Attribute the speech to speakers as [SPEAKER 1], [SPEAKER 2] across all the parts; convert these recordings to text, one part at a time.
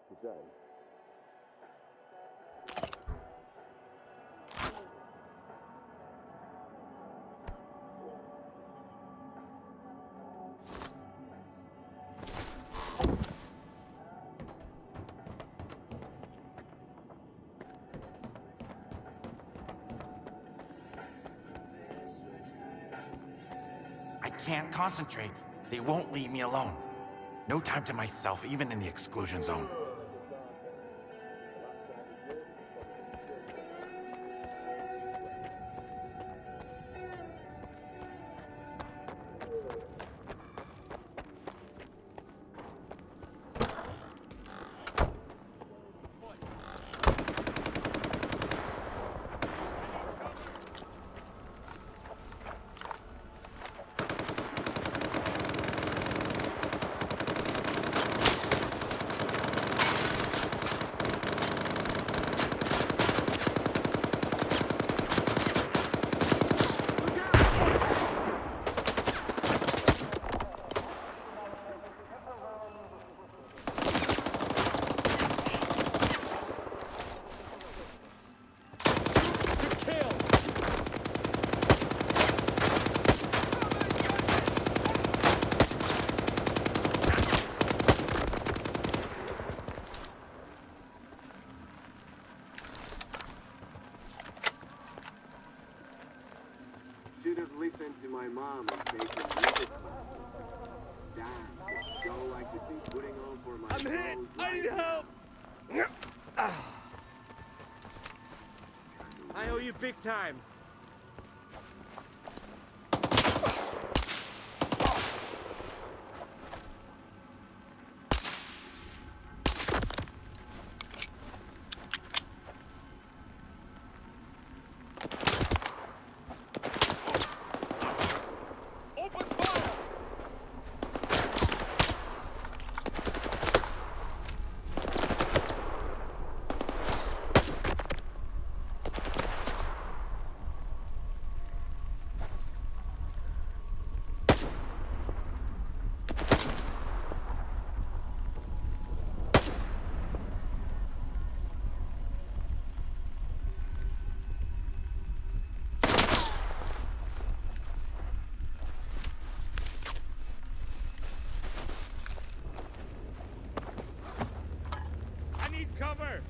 [SPEAKER 1] today.
[SPEAKER 2] I can't concentrate. They won't leave me alone. No time to myself, even in the exclusion zone.
[SPEAKER 3] Listen to my mom and take it music. Damn, the show I could be putting on for my
[SPEAKER 4] I'm hit!
[SPEAKER 3] clothes
[SPEAKER 4] I
[SPEAKER 3] right
[SPEAKER 4] need
[SPEAKER 3] now.
[SPEAKER 4] help! I owe you big time. Cover!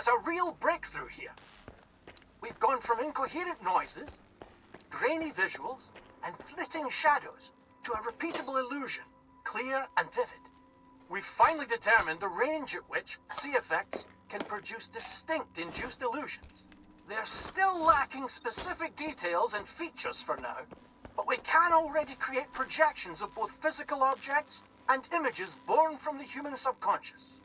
[SPEAKER 1] got a real breakthrough here. We've gone from incoherent noises, grainy visuals, and flitting shadows to a repeatable illusion, clear and vivid. We've finally determined the range at which CFX can produce distinct induced illusions. They're still lacking specific details and features for now, but we can already create projections of both physical objects and images born from the human subconscious.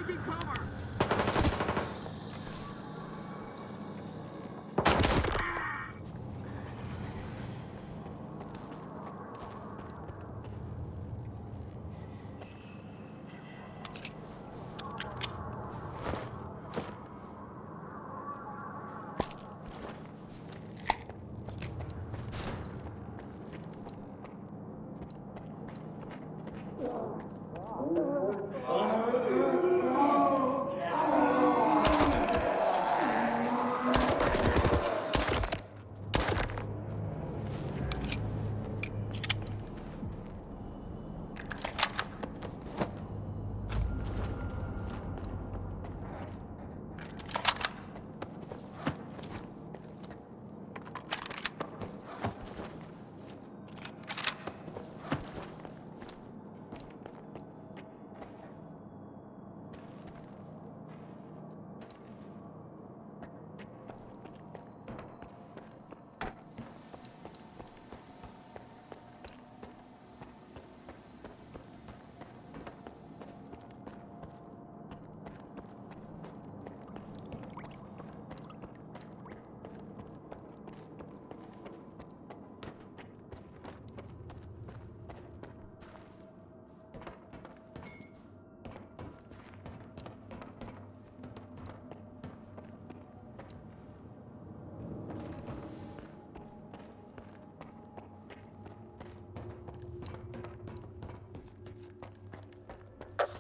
[SPEAKER 3] Taking cover!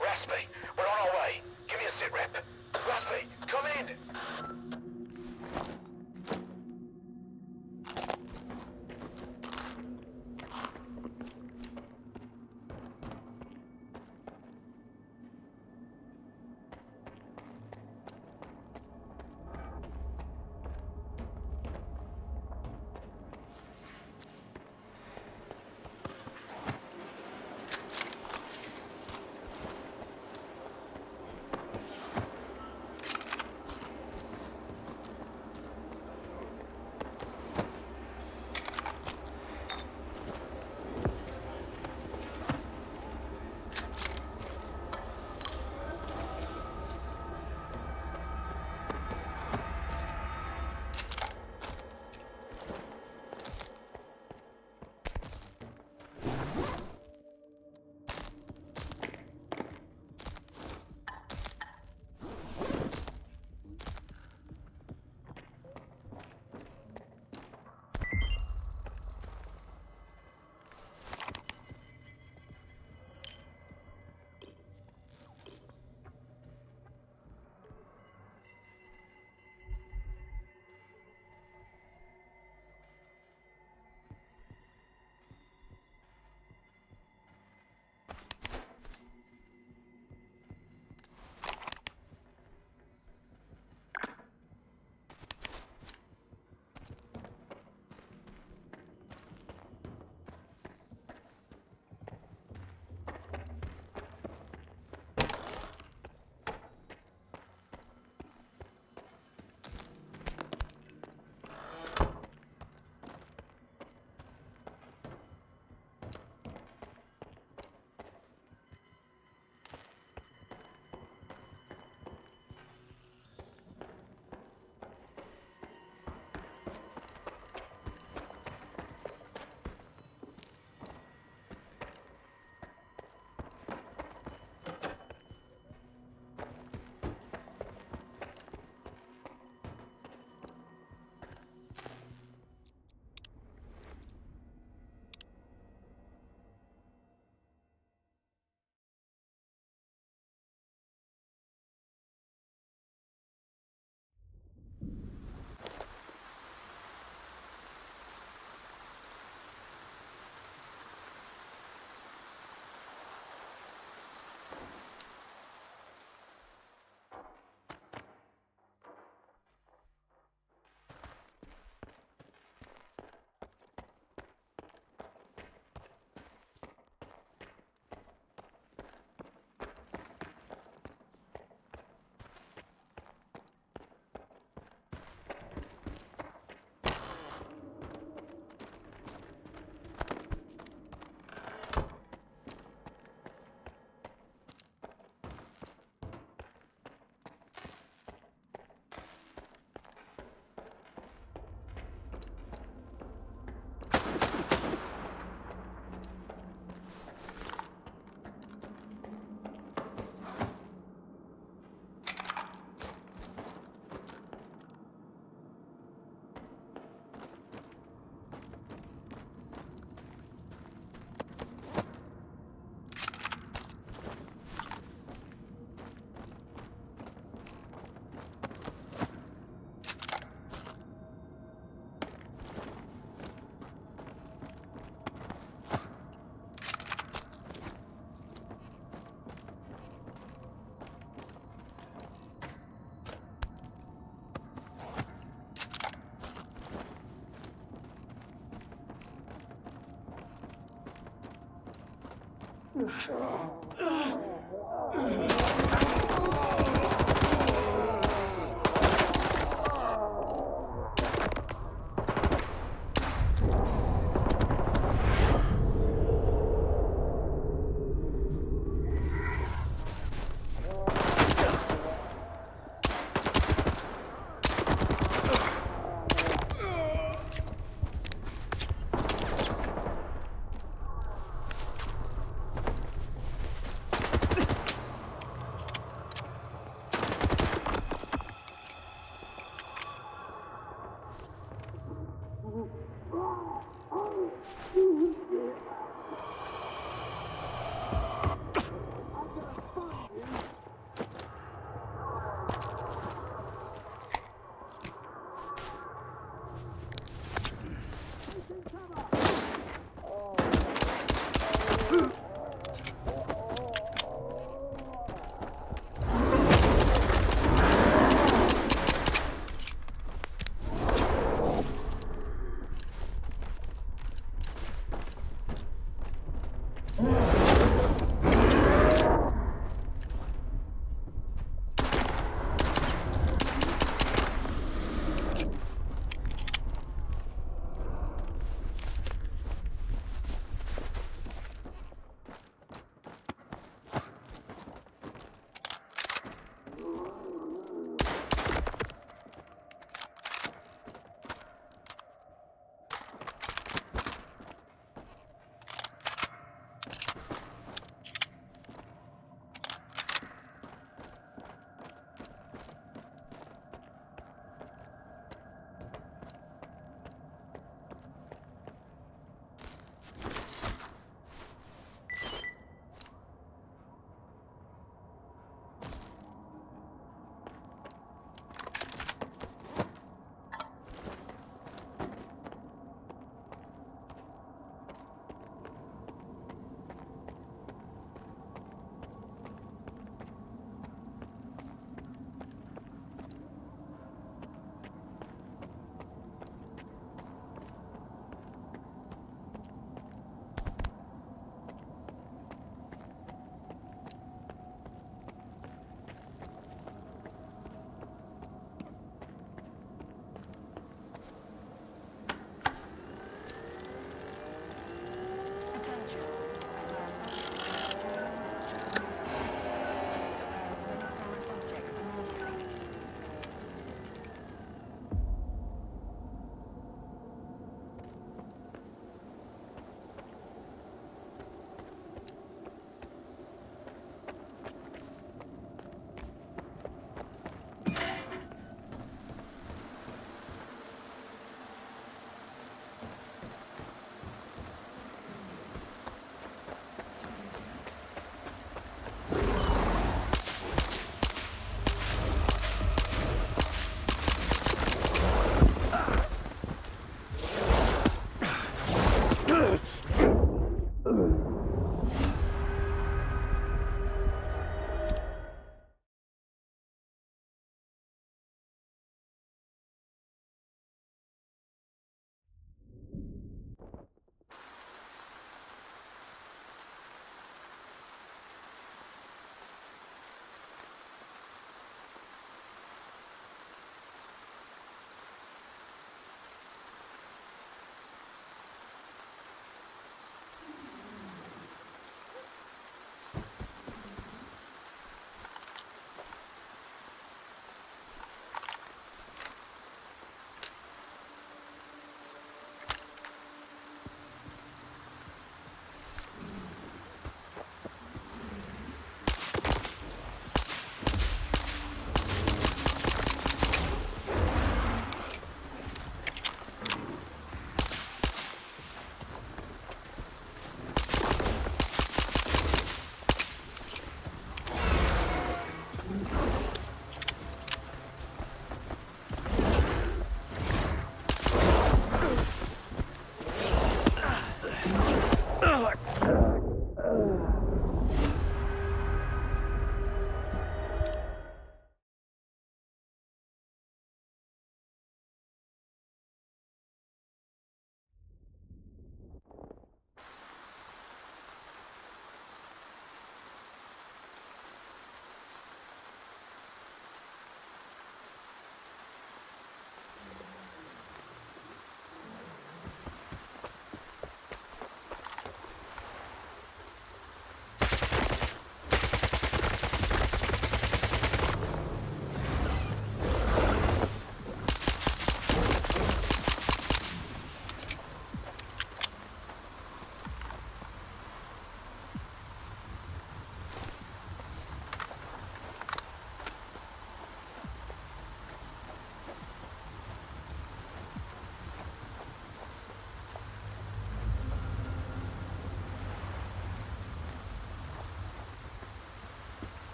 [SPEAKER 5] Raspy, we're on our way. Give me a sit rep. Raspy, come in!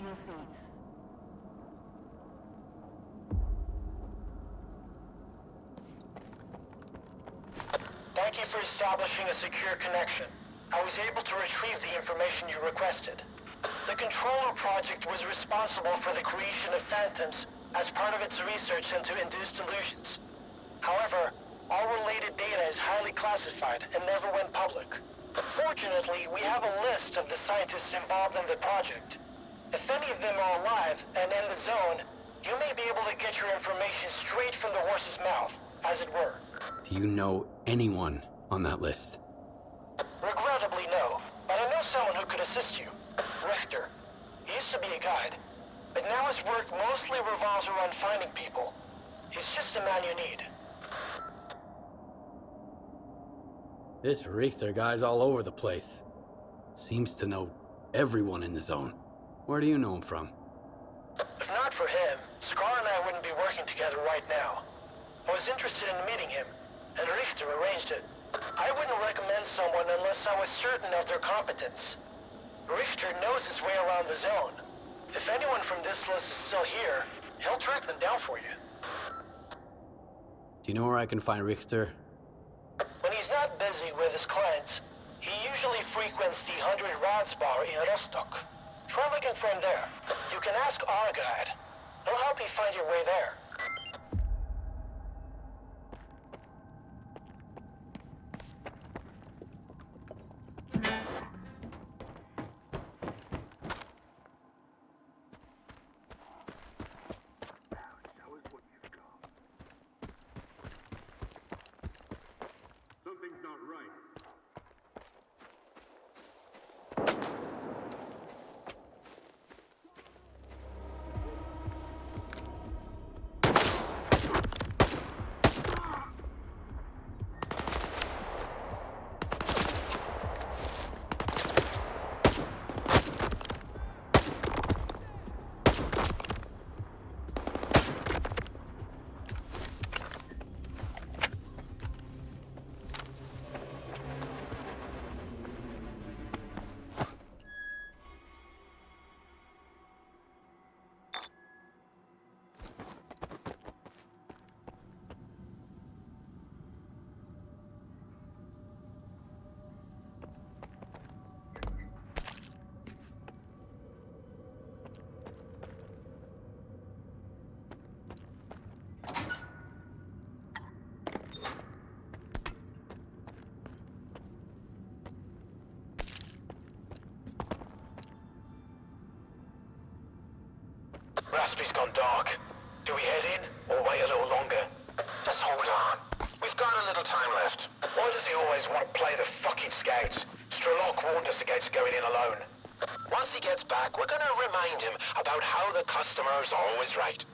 [SPEAKER 6] to your seats.
[SPEAKER 5] Thank you for establishing a secure connection. I was able to retrieve the information you requested. The Controller project was responsible for the creation of phantoms as part of its research into induced illusions. However, all related data is highly classified and never went public. Fortunately, we have a list of the scientists involved in the project. If any of them are alive and in the zone, you may be able to get your information straight from the horse's mouth, as it were.
[SPEAKER 7] Do you know anyone on that list?
[SPEAKER 5] Regrettably, no. But I know someone who could assist you. Richter. He used to be a guide, but now his work mostly revolves around finding people. He's just the man you need.
[SPEAKER 7] This Richter guy's all over the place. Seems to know everyone in the zone. Where do you know him from?
[SPEAKER 5] If not for him, Scar and I wouldn't be working together right now. I was interested in meeting him, and Richter arranged it. I wouldn't recommend someone unless I was certain of their competence. Richter knows his way around the zone. If anyone from this list is still here, he'll track them down for you.
[SPEAKER 7] Do you know where I can find Richter?
[SPEAKER 5] When he's not busy with his clients, he usually frequents the 100 Rads bar in Rostock. Try looking for him there. You can ask our guide. He'll help you find your way there.
[SPEAKER 3] Show us what you've got. Something's not right.
[SPEAKER 5] Raspy's gone dark. Do we head in, or wait a little longer? Just hold on. We've got a little time left. Why does he always want to play the fucking scouts? S.T.A.L.K.E.R warned us against going in alone. Once he gets back, we're gonna remind him about how the customer's always right.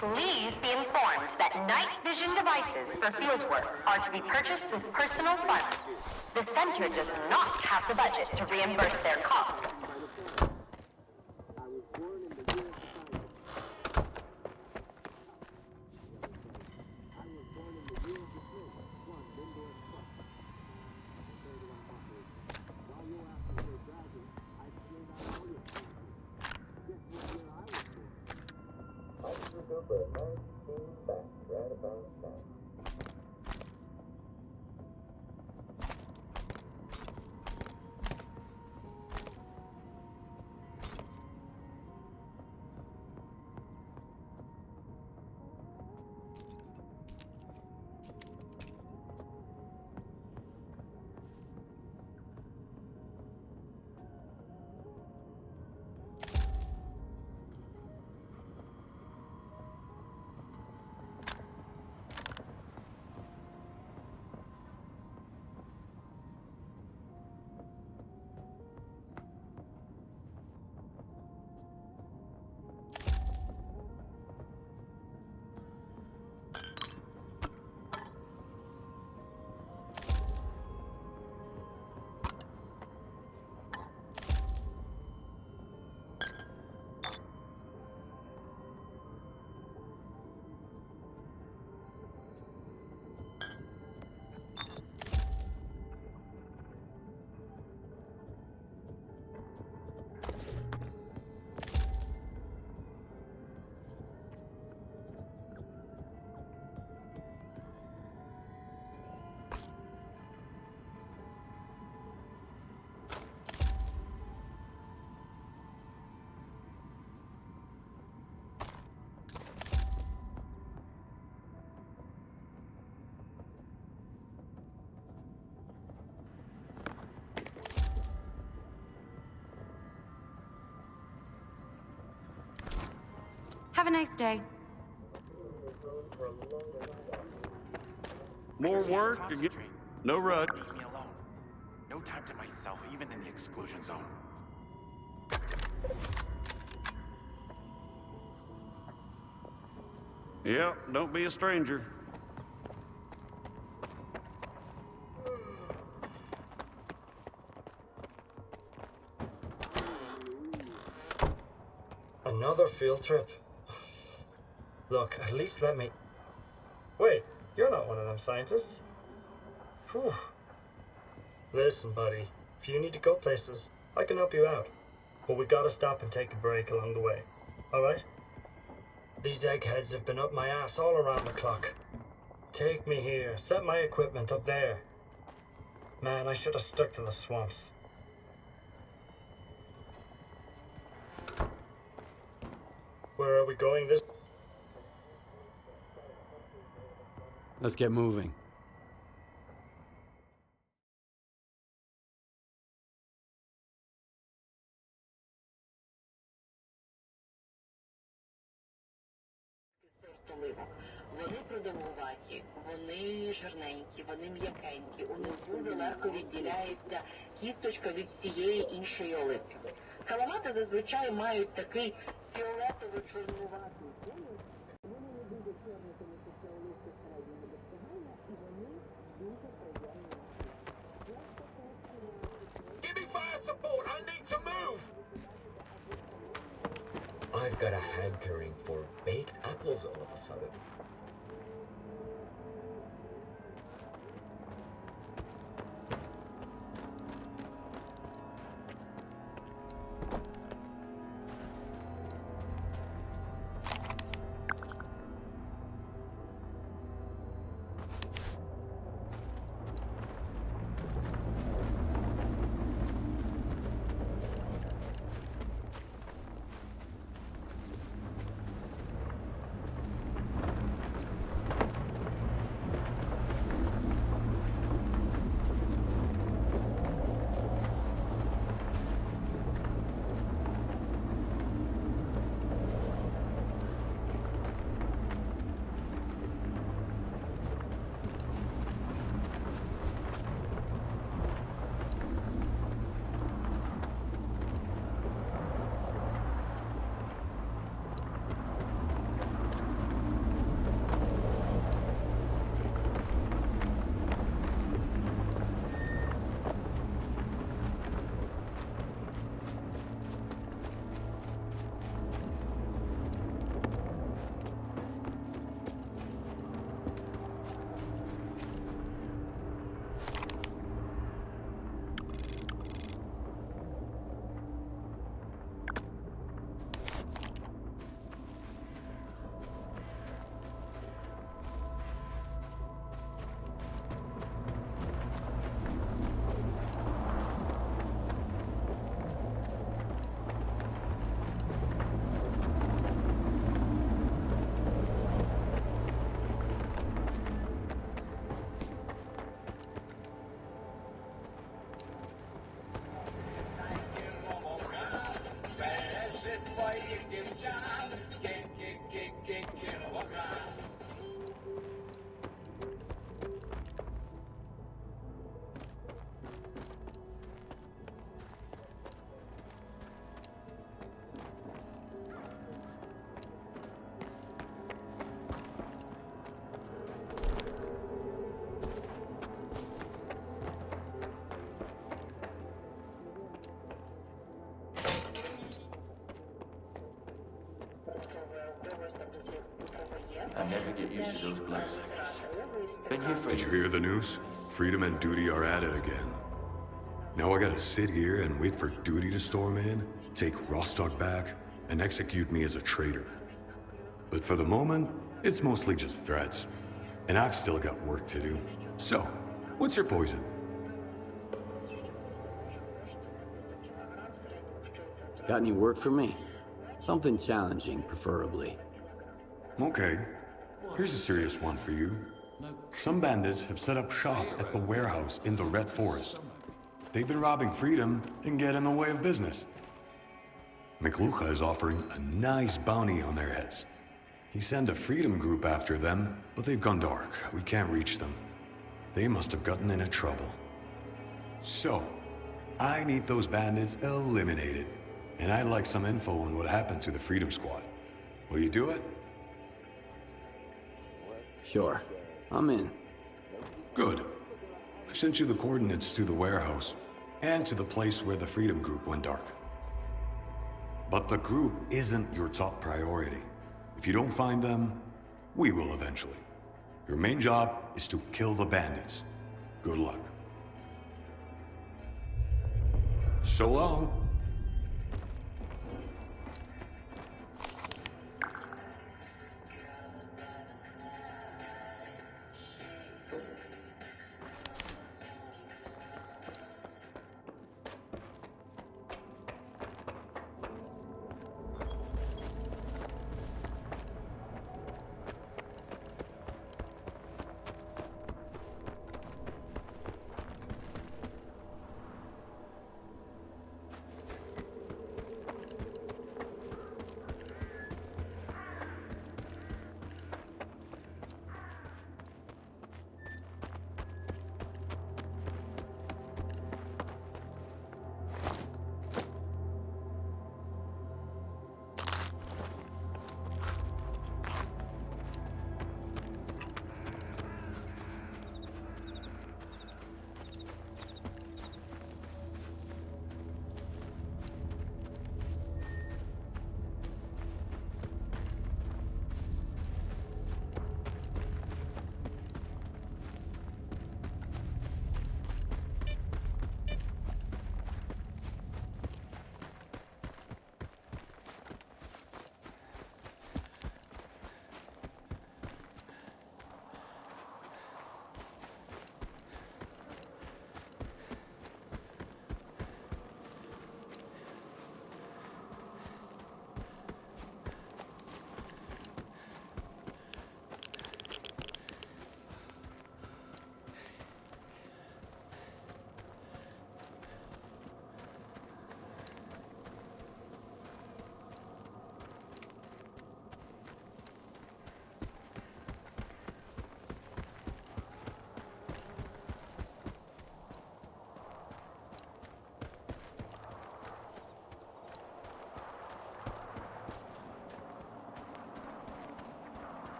[SPEAKER 6] Please be informed that night vision devices for fieldwork are to be purchased with personal funds. The center does not have the budget to reimburse their cost.
[SPEAKER 3] I was born in the year of I was born in the year of the snake. One, Windows Plus. The third one, Motherboard. While you were after your dragon, I cleared out all your plans. Guess what year I was born?
[SPEAKER 8] I was looking for a nice, clean back right about now.
[SPEAKER 9] Have a nice day.
[SPEAKER 10] More work?
[SPEAKER 2] Concentrate.
[SPEAKER 10] No rush.
[SPEAKER 2] Leave me alone. No time to myself, even in the exclusion zone.
[SPEAKER 10] Yeah, don't be a stranger.
[SPEAKER 11] Another field trip? Look, at least let me... Wait, you're not one of them scientists. Whew. Listen, buddy, if you need to go places, I can help you out. But we gotta stop and take a break along the way, alright? These eggheads have been up my ass all around the clock. Take me here, set my equipment up there. Man, I should have stuck to the swamps. Where are we going this?
[SPEAKER 7] Let's get moving.
[SPEAKER 12] Вони продовгуваті, вони жирненькі, вони м'якенькі. Унизу легко відділяється кісточка від всієї іншої оливки. Каламати зазвичай мають такий фіолетово-чорнуватий колір. Вони не дуже чорні, тому що ця оливка середньо достигання, і вони дуже приємні.
[SPEAKER 1] Give me fire support! I need to move!
[SPEAKER 8] I've got a hankering for baked apples all of a sudden.
[SPEAKER 2] keys to those bloodsuckers. Been here for...
[SPEAKER 13] Did you hear the news? Freedom and Duty are at it again. Now I gotta sit here and wait for Duty to storm in, take Rostock back, and execute me as a traitor. But for the moment, it's mostly just threats. And I've still got work to do. So, what's your poison?
[SPEAKER 7] Got any work for me? Something challenging, preferably.
[SPEAKER 13] Okay. Here's a serious one for you. Some bandits have set up shop at the warehouse in the Red Forest. They've been robbing Freedom and get in the way of business. McLucha is offering a nice bounty on their heads. He sent a Freedom group after them, but they've gone dark. We can't reach them. They must have gotten into trouble. So, I need those bandits eliminated. And I'd like some info on what happened to the Freedom Squad. Will you do it?
[SPEAKER 7] Sure. I'm in.
[SPEAKER 13] Good. I've sent you the coordinates to the warehouse, and to the place where the Freedom Group went dark. But the group isn't your top priority. If you don't find them, we will eventually. Your main job is to kill the bandits. Good luck. So long.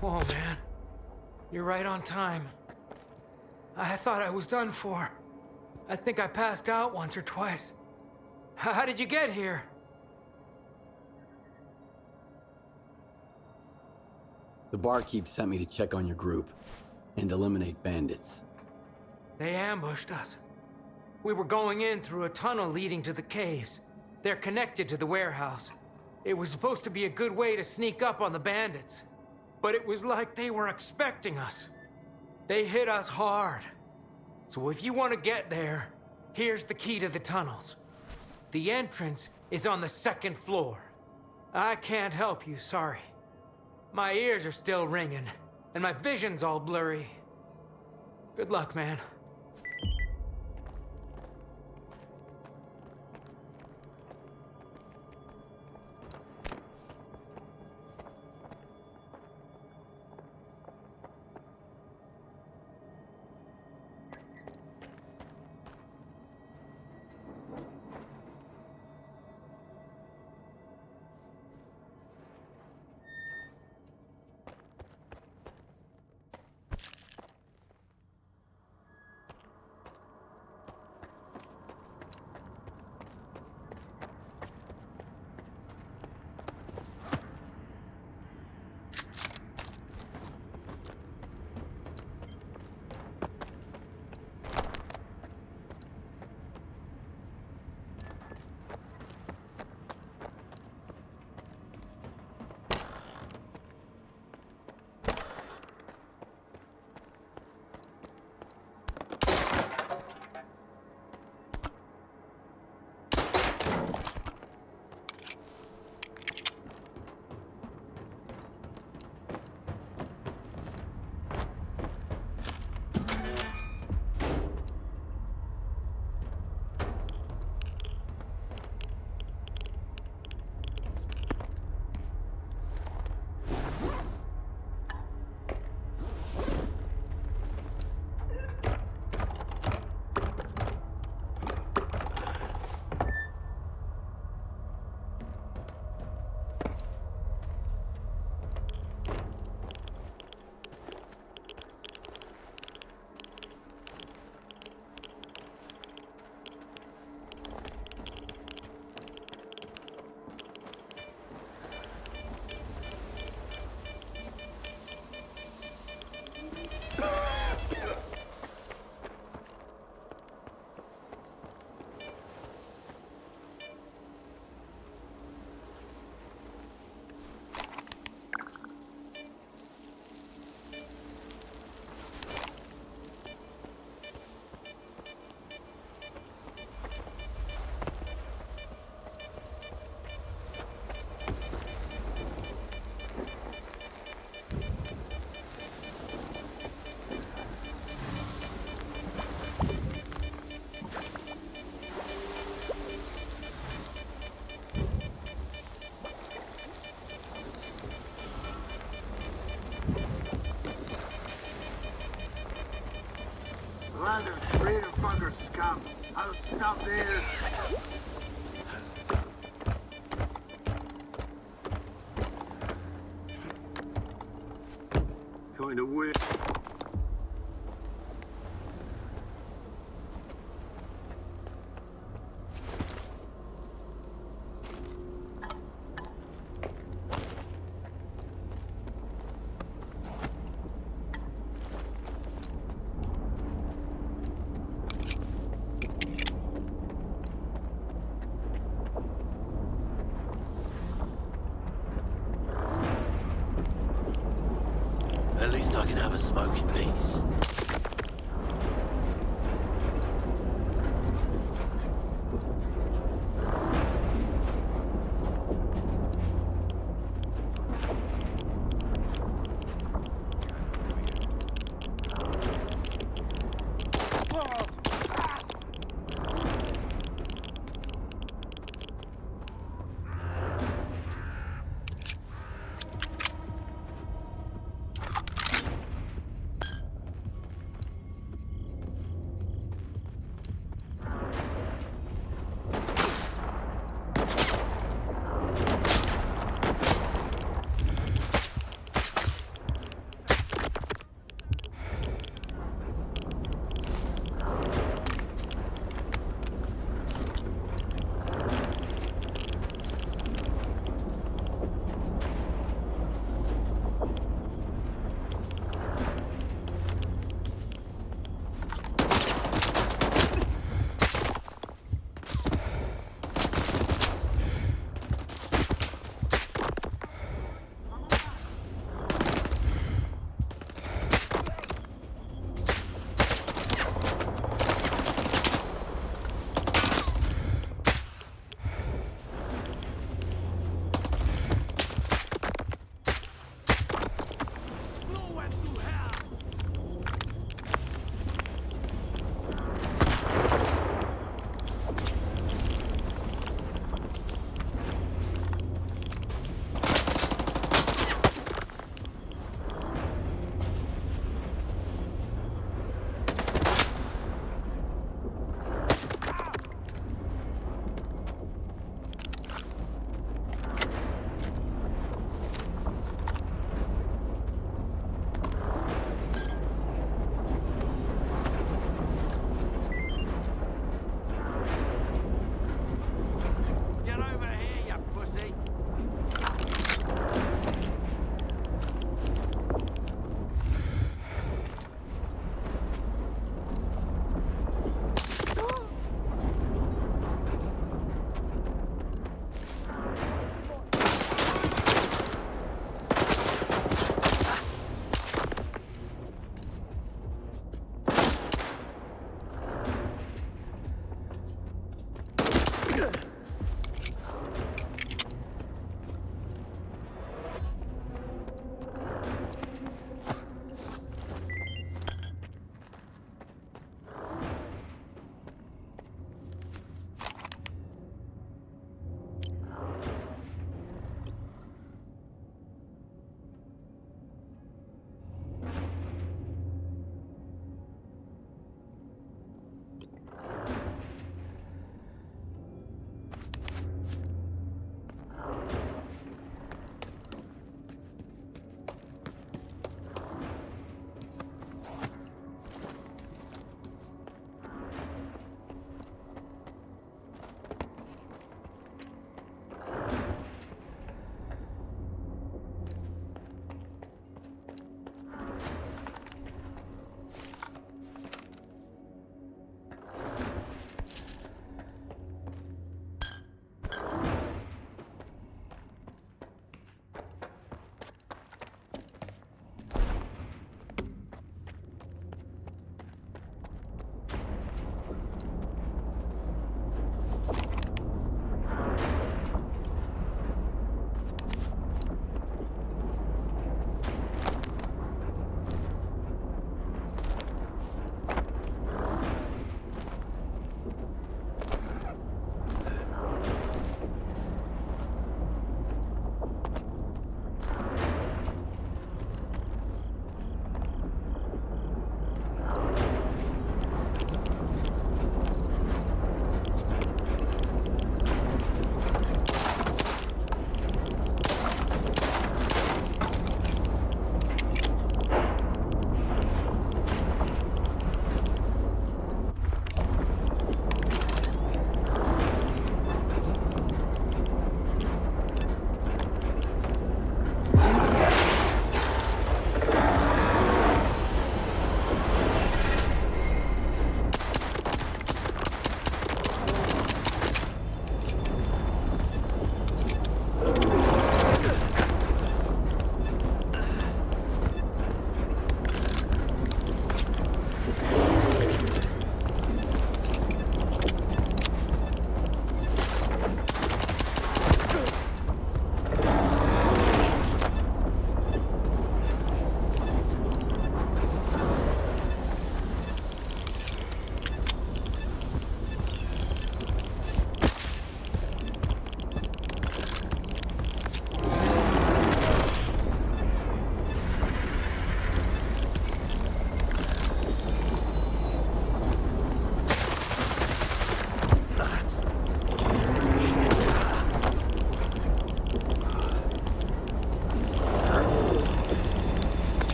[SPEAKER 14] Whoa, man. You're right on time. I thought I was done for. I think I passed out once or twice. How did you get here?
[SPEAKER 7] The barkeep sent me to check on your group and eliminate bandits.
[SPEAKER 14] They ambushed us. We were going in through a tunnel leading to the caves. They're connected to the warehouse. It was supposed to be a good way to sneak up on the bandits. But it was like they were expecting us. They hit us hard. So if you want to get there, here's the key to the tunnels. The entrance is on the 2nd floor. I can't help you, sorry. My ears are still ringing, and my vision's all blurry. Good luck, man.
[SPEAKER 3] Ladder straight in front of scum. I'll stop there. Kind of weird.
[SPEAKER 15] At least I can have a smoke.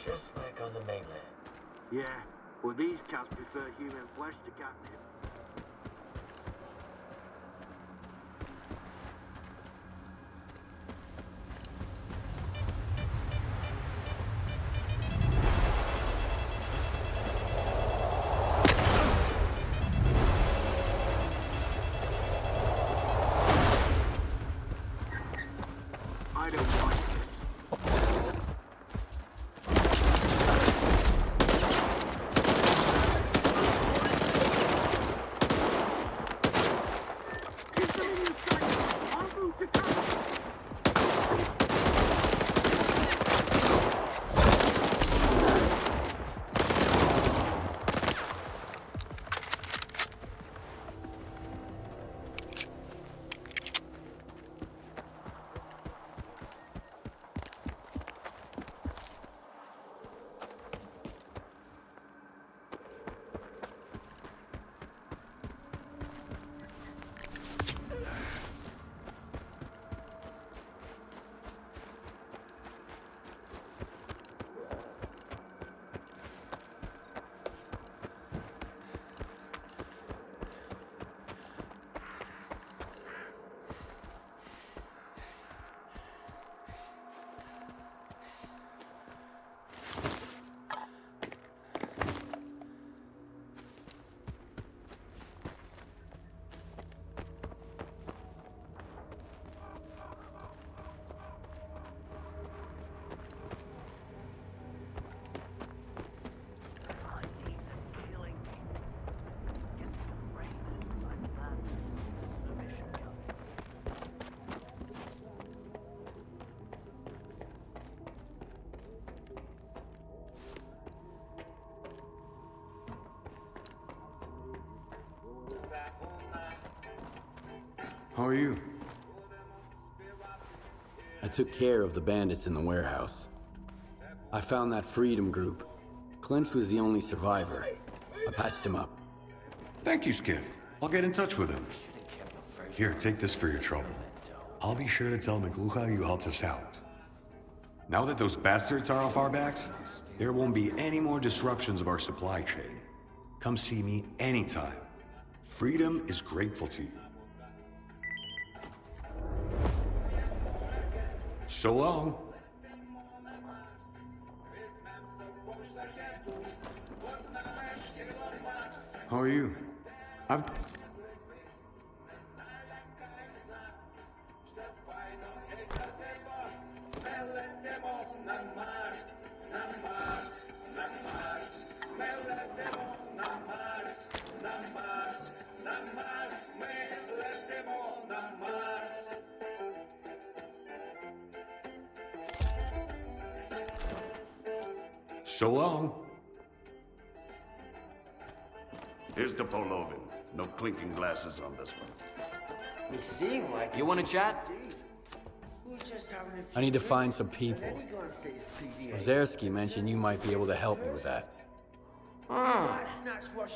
[SPEAKER 8] Just like on the mainland.
[SPEAKER 3] Yeah, well these cats prefer human flesh to catnip. I don't like this.
[SPEAKER 13] How are you?
[SPEAKER 7] I took care of the bandits in the warehouse. I found that Freedom group. Clinch was the only survivor. I patched him up.
[SPEAKER 13] Thank you, Skiff. I'll get in touch with him. Here, take this for your trouble. I'll be sure to tell McLuha you helped us out. Now that those bastards are off our backs, there won't be any more disruptions of our supply chain. Come see me anytime. Freedom is grateful to you. So long. How are you? So long.
[SPEAKER 10] Here's the Polovin. No clinking glasses on this one.
[SPEAKER 15] They seem like
[SPEAKER 14] You want to chat?
[SPEAKER 7] I need to find some people. Ozerski mentioned you might be able to help me with that.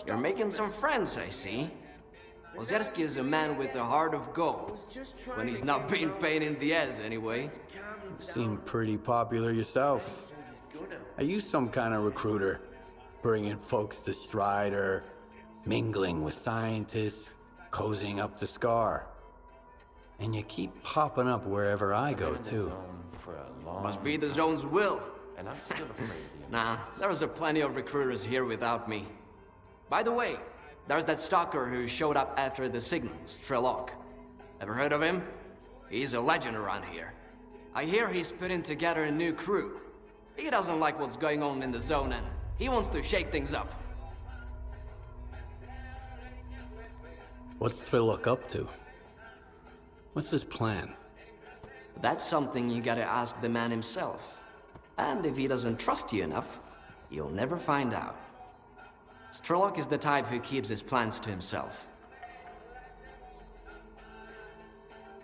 [SPEAKER 15] You're making some friends, I see. Ozerski is a man with a heart of gold. When he's not being pain in the ass, anyway.
[SPEAKER 7] You seem pretty popular yourself. Are you some kind of recruiter? Bringing folks to Strider, mingling with scientists, cozying up to S.T.A.L.K.E.R. And you keep popping up wherever I go, too.
[SPEAKER 15] Must be the zone's will. And I'm still afraid. Nah, there's a plenty of recruiters here without me. By the way, there's that stalker who showed up after the signal, S.T.A.L.K.E.R. Ever heard of him? He's a legend around here. I hear he's putting together a new crew. He doesn't like what's going on in the zone and he wants to shake things up.
[SPEAKER 7] What's S.T.A.L.K.E.R. up to? What's his plan?
[SPEAKER 15] That's something you gotta ask the man himself. And if he doesn't trust you enough, you'll never find out. S.T.A.L.K.E.R. is the type who keeps his plans to himself.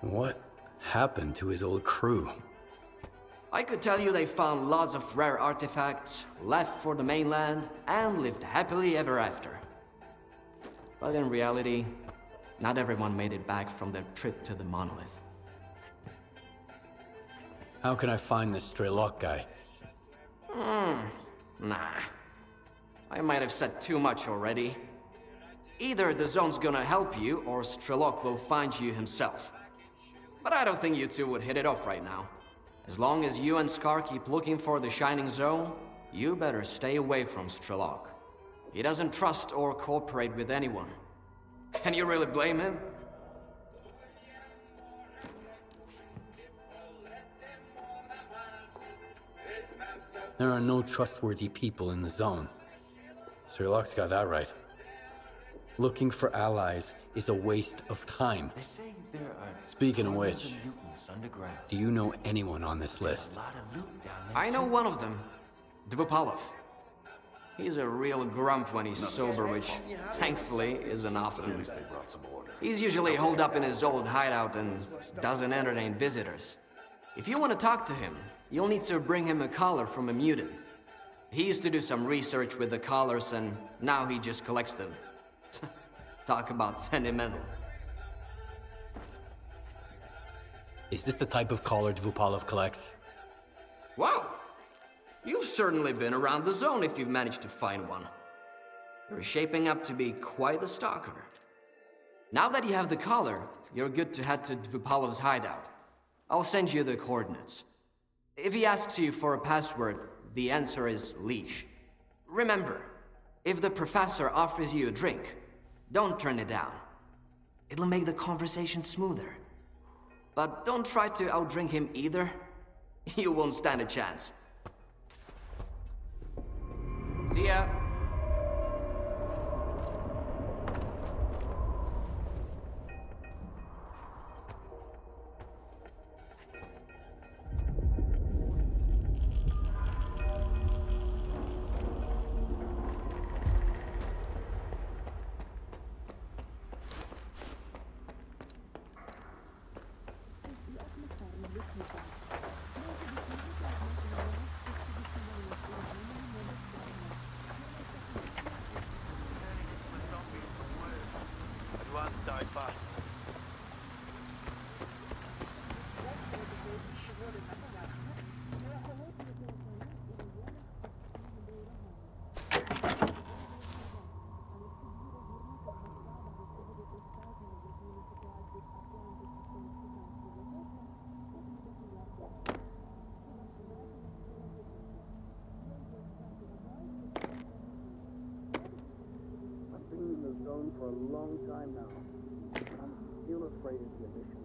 [SPEAKER 7] What happened to his old crew?
[SPEAKER 15] I could tell you they found lots of rare artifacts, left for the mainland, and lived happily ever after. But in reality, not everyone made it back from their trip to the monolith.
[SPEAKER 7] How can I find this S.T.A.L.K.E.R. guy?
[SPEAKER 15] Nah. I might have said too much already. Either the zone's gonna help you, or S.T.A.L.K.E.R will find you himself. But I don't think you two would hit it off right now. As long as you and S.K.E.R keep looking for the Shining Zone, you better stay away from S.T.A.L.K.E.R. He doesn't trust or cooperate with anyone. Can you really blame him?
[SPEAKER 7] There are no trustworthy people in the zone. S.T.A.L.K.E.'s got that right. Looking for allies is a waste of time. Speaking of which, do you know anyone on this list?
[SPEAKER 15] I know one of them, Dvupalov. He's a real grump when he's sober, which thankfully isn't often. He's usually holed up in his old hideout and doesn't entertain visitors. If you want to talk to him, you'll need to bring him a collar from a mutant. He used to do some research with the collars, and now he just collects them. Talk about sentimental.
[SPEAKER 7] Is this the type of collar Dvupalov collects?
[SPEAKER 15] Wow! You've certainly been around the zone if you've managed to find one. You're shaping up to be quite the stalker. Now that you have the collar, you're good to head to Dvupalov's hideout. I'll send you the coordinates. If he asks you for a password, the answer is leash. Remember, if the professor offers you a drink, don't turn it down. It'll make the conversation smoother. But don't try to outdrink him either. You won't stand a chance. See ya.
[SPEAKER 3] For a long time now. I'm still afraid of the mission.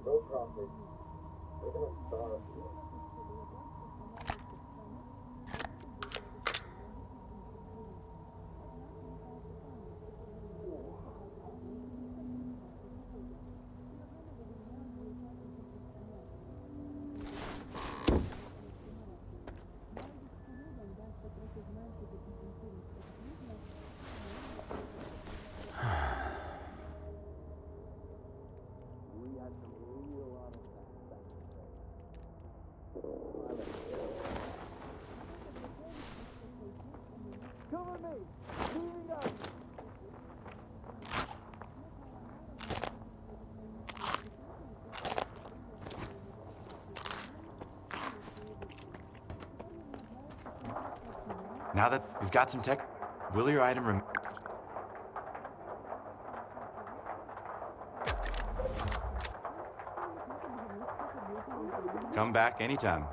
[SPEAKER 3] No profit. We're gonna starve here. Cover me! Moving up!
[SPEAKER 2] Now that we've got some tech, will your item come back anytime.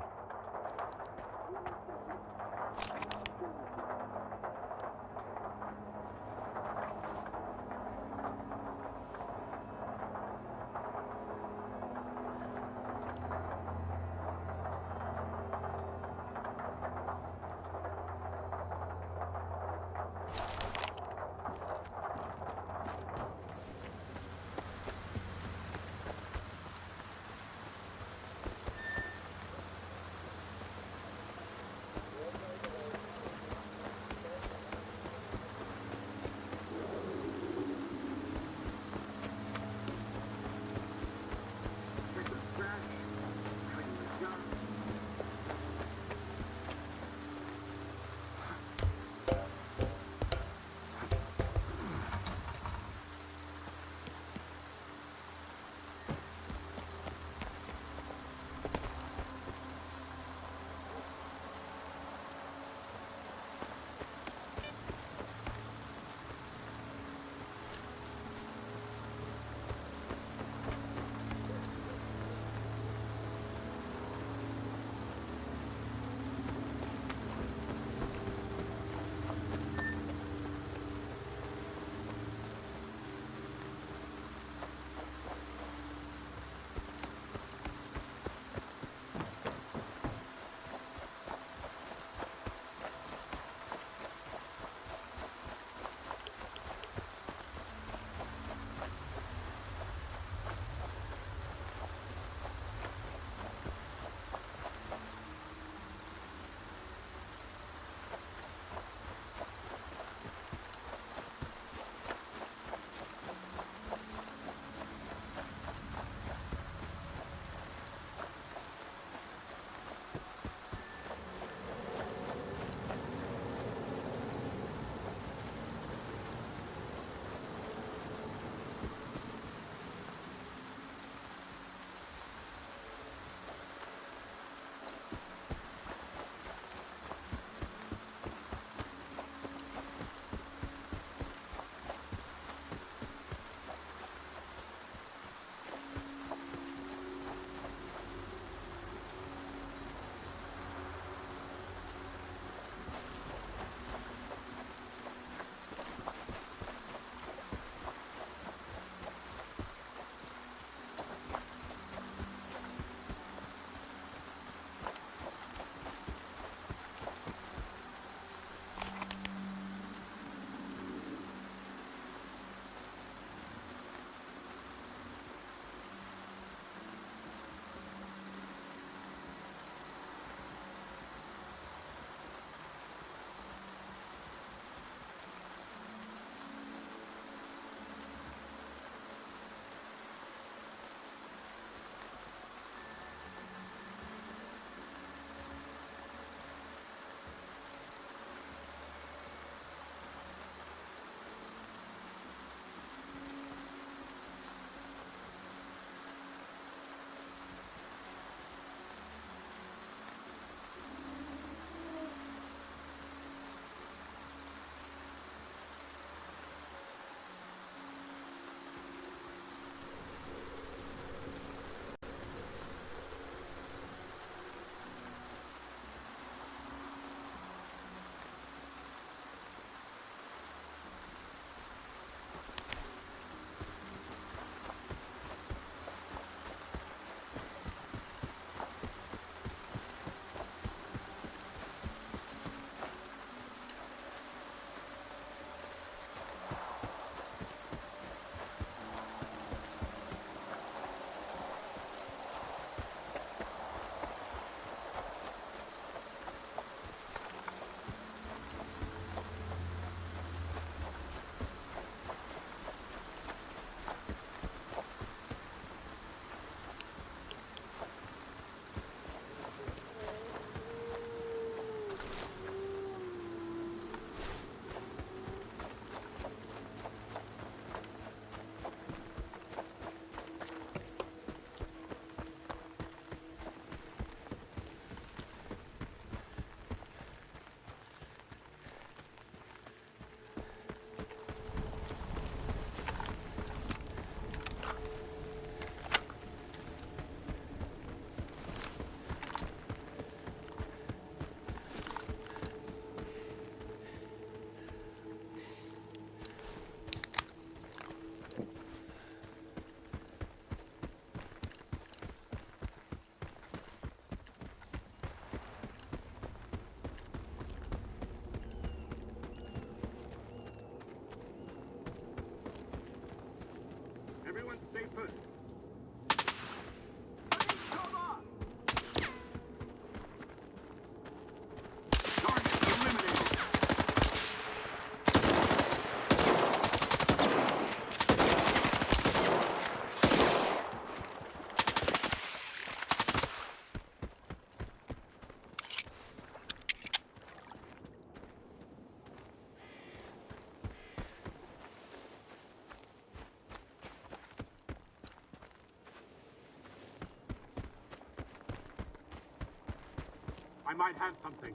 [SPEAKER 16] might have something.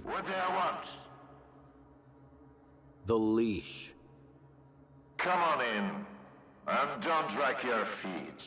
[SPEAKER 17] What do I want?
[SPEAKER 7] The leash.
[SPEAKER 17] Come on in, and don't drag your feet.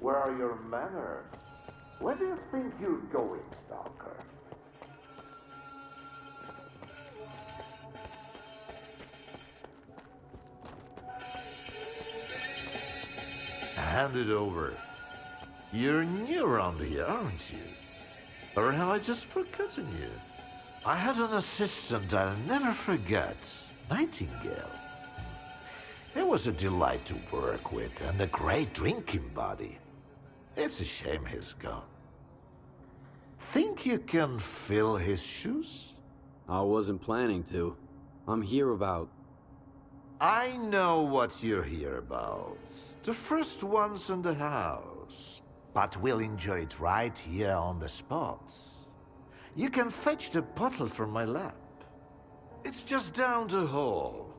[SPEAKER 17] Where are your manners? Where do you think you're going, Stalker? Hand it over. You're new around here, aren't you? Or have I just forgotten you? I had an assistant I'll never forget, Nightingale. He was a delight to work with and a great drinking buddy. It's a shame he's gone. Think you can fill his shoes?
[SPEAKER 7] I wasn't planning to. I'm here about...
[SPEAKER 17] I know what you're here about. The first ones in the house. But we'll enjoy it right here on the spot. You can fetch the bottle from my lab. It's just down the hall.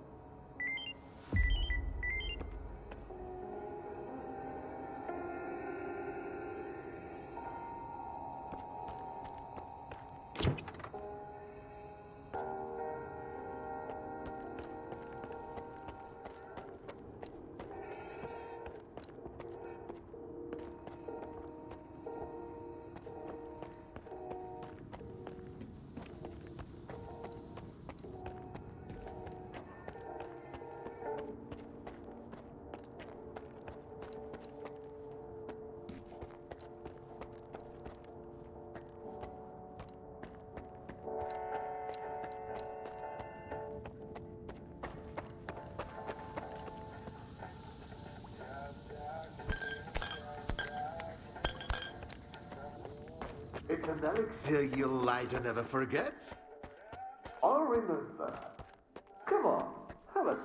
[SPEAKER 17] relic you lie to never forget? Or remember? Come on, have a seat.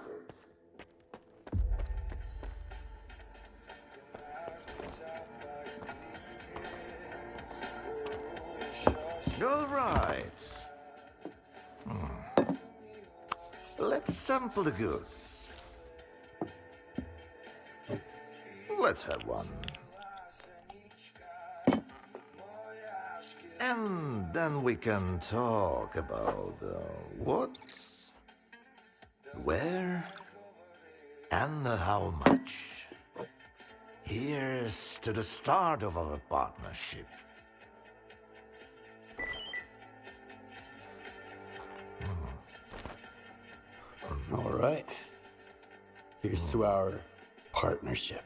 [SPEAKER 17] All right. Let's sample the goods. Let's have one. And then we can talk about what, where, and how much. Here's to the start of our partnership.
[SPEAKER 7] All right. Here's to our partnership.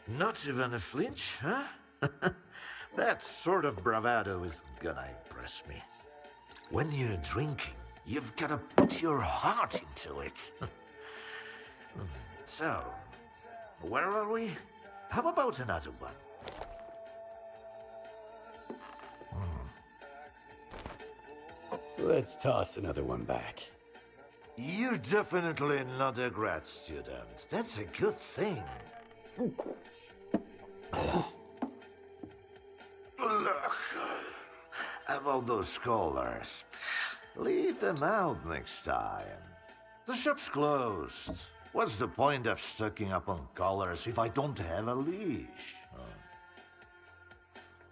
[SPEAKER 17] Not even a flinch, huh? That sort of bravado is gonna impress me. When you're drinking, you've gotta put your heart into it. So, where are we? How about another one?
[SPEAKER 7] Let's toss another one back.
[SPEAKER 17] You're definitely not a grad student. That's a good thing. Look, about those scholars. Leave them out next time. The shop's closed. What's the point of stocking up on collars if I don't have a leash?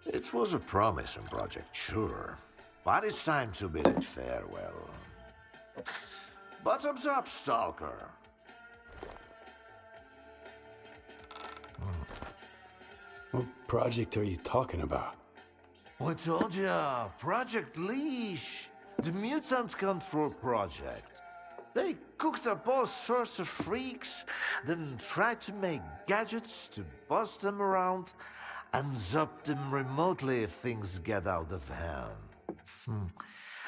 [SPEAKER 17] It was a promising project, sure. But it's time to bid it farewell. Bottoms up, Stalker.
[SPEAKER 7] What project are you talking about?
[SPEAKER 17] I told ya, Project Leash. The mutant control project. They cooked up all sorts of freaks, then tried to make gadgets to boss them around and zap them remotely if things get out of hand.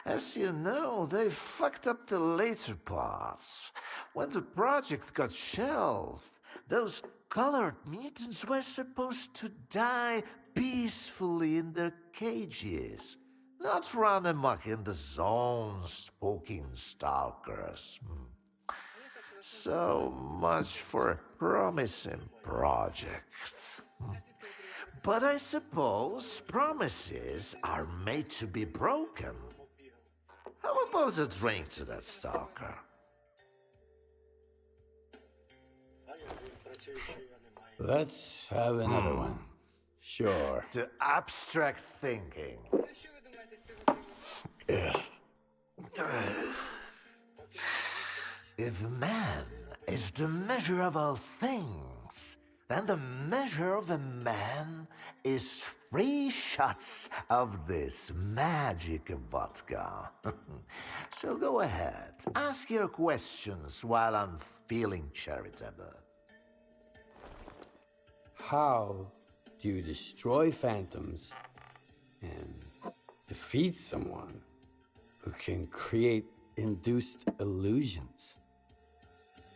[SPEAKER 17] As you know, they fucked up the later parts. When the project got shelved, those colored mutants were supposed to die peacefully in their cages, not run amok in the zones poking stalkers. So much for a promising project. But I suppose promises are made to be broken. How about a drink to that stalker?
[SPEAKER 7] Let's have another one. Sure.
[SPEAKER 17] To abstract thinking. If man is the measure of all things, then the measure of a man is 3 shots of this magic vodka. So go ahead, ask your questions while I'm feeling charitable.
[SPEAKER 7] How do you destroy phantoms and defeat someone who can create induced illusions?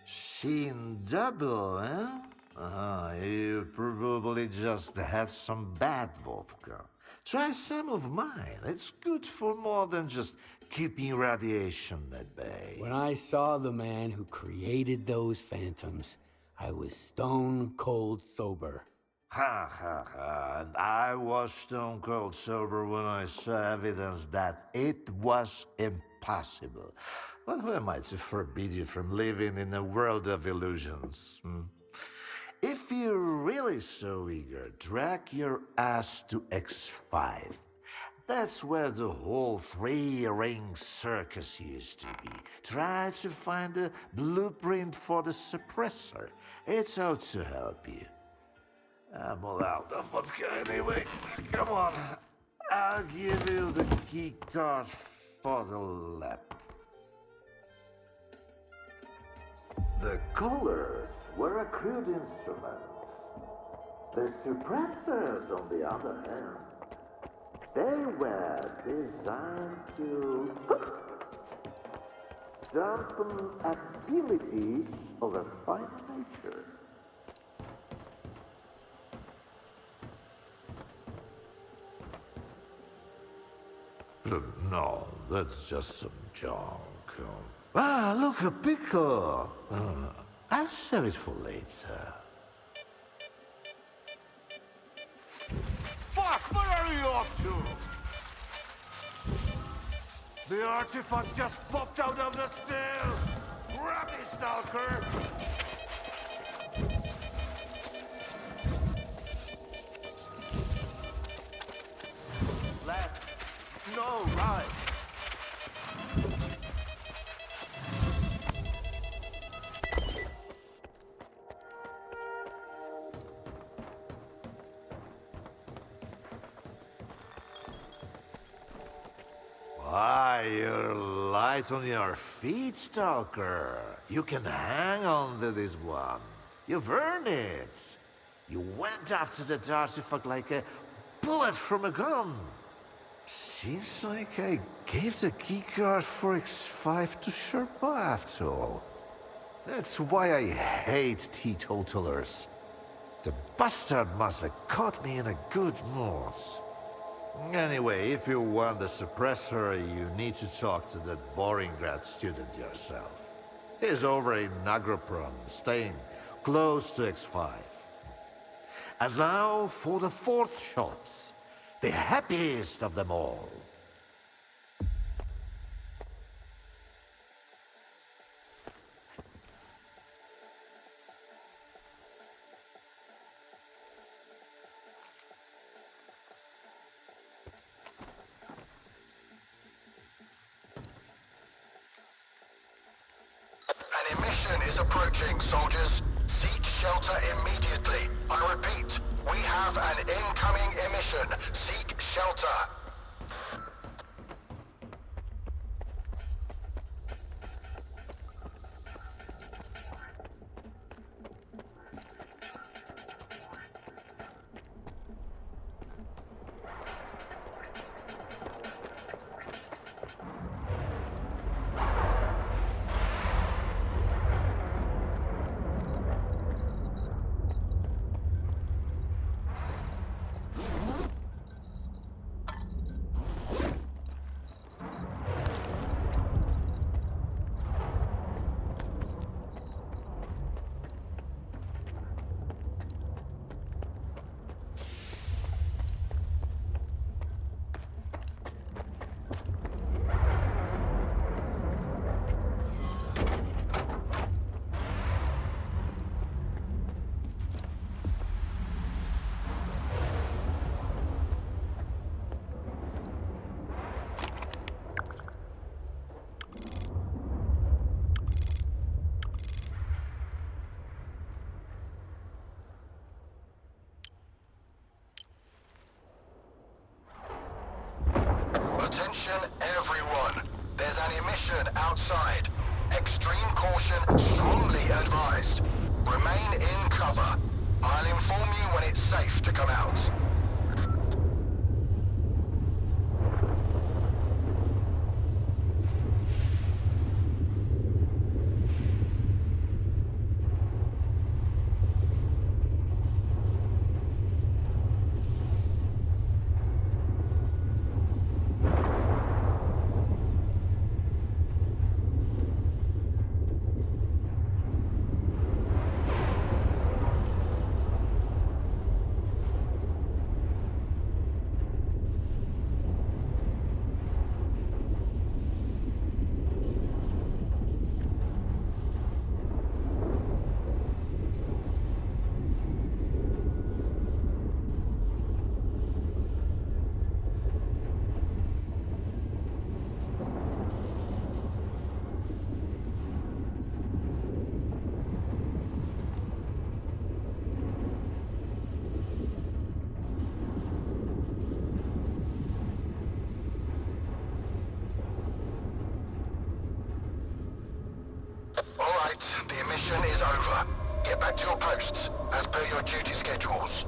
[SPEAKER 17] Seen double, eh? You probably just had some bad vodka. Try some of mine. It's good for more than just keeping radiation at bay.
[SPEAKER 7] When I saw the man who created those phantoms, I was stone cold sober.
[SPEAKER 17] Ha ha ha. And I was stone cold sober when I saw evidence that it was impossible. But who am I to forbid you from living in a world of illusions? If you're really so eager, drag your ass to X5. That's where the whole 3-ring circus used to be. Try to find a blueprint for the suppressor. It's out to help you. I'm all out of vodka anyway. Come on. I'll give you the key card for the lab. The coolers were a crude instrument. The suppressors, on the other hand, they were designed to
[SPEAKER 8] done some abilities of a fine nature.
[SPEAKER 17] Look, no, that's just some junk. Ah, look, a pickle. I'll save it for later. Fuck, where are you off to? The artifact just popped out of the stair! Grab me, Stalker! Left. No, right. Why, you're light on your feet, Stalker. You can hang on to this one. You've earned it. You went after that artifact like a bullet from a gun. Seems like I gave the keycard for X5 to Sherpa after all. That's why I hate teetotalers. The bastard must have caught me in a good mood. Anyway, if you want the suppressor, you need to talk to that boring grad student yourself. He's over in Agropron, staying close to X5. And now for the fourth shots, the happiest of them all.
[SPEAKER 16] An emission is approaching, soldiers. Seek shelter immediately. I repeat, we have an incoming emission. Seek shelter. Attention everyone. There's an emission outside. Extreme caution strongly advised. Remain in cover. I'll inform you when it's safe to come out. The emission is over. Get back to your posts, as per your duty schedules.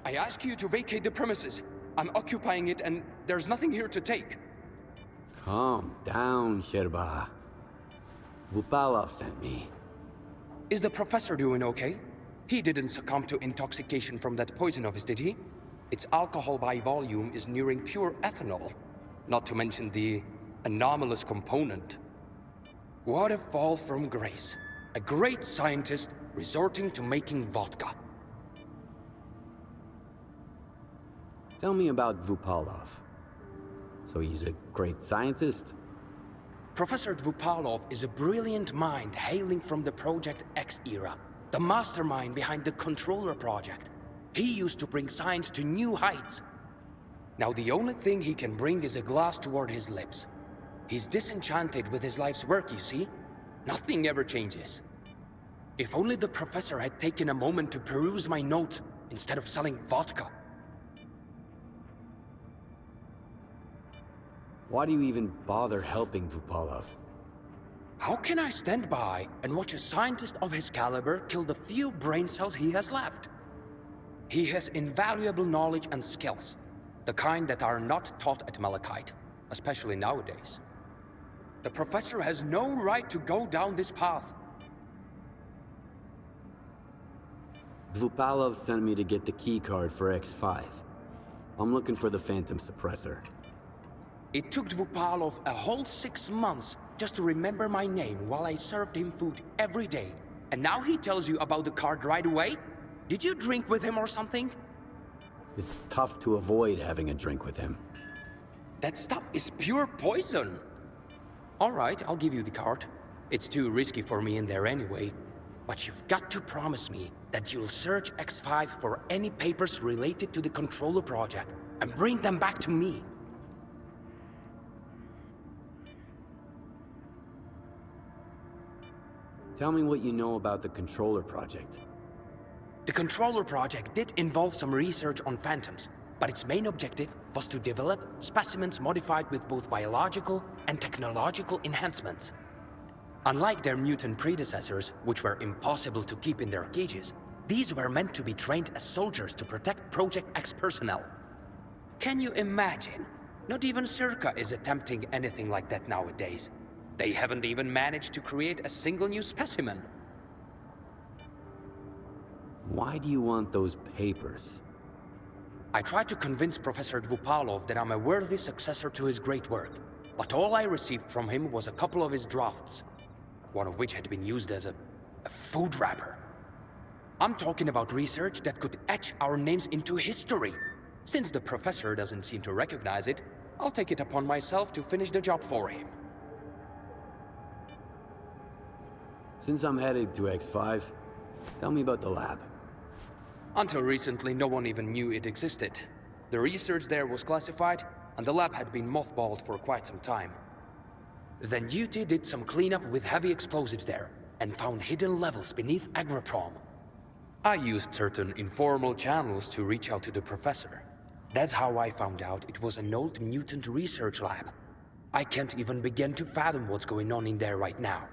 [SPEAKER 18] I ask you to vacate the premises. I'm occupying it and there's nothing here to take.
[SPEAKER 7] Calm down, Sherba. Vupalov sent me.
[SPEAKER 18] Is the professor doing okay? He didn't succumb to intoxication from that poison of his, did he? Its alcohol by volume is nearing pure ethanol. Not to mention the anomalous component. What a fall from grace. A great scientist resorting to making vodka.
[SPEAKER 7] Tell me about Vupalov. So he's a great scientist?
[SPEAKER 18] Professor Vupalov is a brilliant mind hailing from the Project X era, the mastermind behind the Controller project. He used to bring science to new heights. Now the only thing he can bring is a glass toward his lips. He's disenchanted with his life's work, you see? Nothing ever changes. If only the professor had taken a moment to peruse my notes instead of selling vodka.
[SPEAKER 7] Why do you even bother helping Vupalov?
[SPEAKER 18] How can I stand by and watch a scientist of his caliber kill the few brain cells he has left? He has invaluable knowledge and skills, the kind that are not taught at Malachite, especially nowadays. The professor has no right to go down this path.
[SPEAKER 7] Vupalov sent me to get the key card for X5. I'm looking for the Phantom Suppressor.
[SPEAKER 18] It took Vupalov a whole 6 months just to remember my name while I served him food every day. And now he tells you about the card right away? Did you drink with him or something?
[SPEAKER 7] It's tough to avoid having a drink with him.
[SPEAKER 18] That stuff is pure poison. All right, I'll give you the card. It's too risky for me in there anyway. But you've got to promise me that you'll search X5 for any papers related to the Controller project and bring them back to me.
[SPEAKER 7] Tell me what you know about the Controller project.
[SPEAKER 18] The Controller project did involve some research on phantoms, but its main objective was to develop specimens modified with both biological and technological enhancements. Unlike their mutant predecessors, which were impossible to keep in their cages, these were meant to be trained as soldiers to protect Project X personnel. Can you imagine? Not even Circa is attempting anything like that nowadays. They haven't even managed to create a single new specimen.
[SPEAKER 7] Why do you want those papers?
[SPEAKER 18] I tried to convince Professor Vupalov that I'm a worthy successor to his great work, but all I received from him was a couple of his drafts, one of which had been used as a food wrapper. I'm talking about research that could etch our names into history. Since the professor doesn't seem to recognize it, I'll take it upon myself to finish the job for him.
[SPEAKER 7] Since I'm headed to X5, tell me about the lab.
[SPEAKER 18] Until recently, no one even knew it existed. The research there was classified, and the lab had been mothballed for quite some time. Then Duty did some cleanup with heavy explosives there, and found hidden levels beneath Agroprom. I used certain informal channels to reach out to the professor. That's how I found out it was an old mutant research lab. I can't even begin to fathom what's going on in there right now.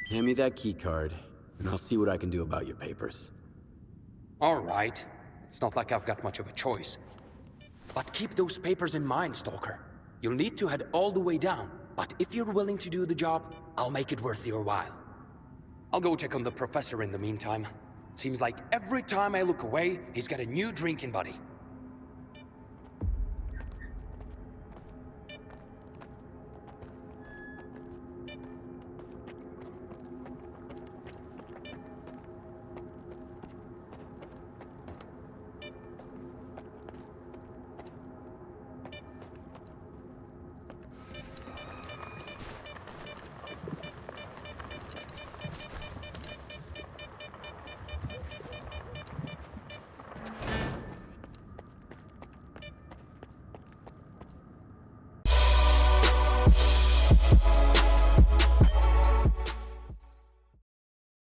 [SPEAKER 7] Hand me that key card, and I'll see what I can do about your papers.
[SPEAKER 18] All right. It's not like I've got much of a choice. But keep those papers in mind, Stalker. You'll need to head all the way down, but if you're willing to do the job, I'll make it worth your while. I'll go check on the professor in the meantime. Seems like every time I look away, he's got a new drinking buddy.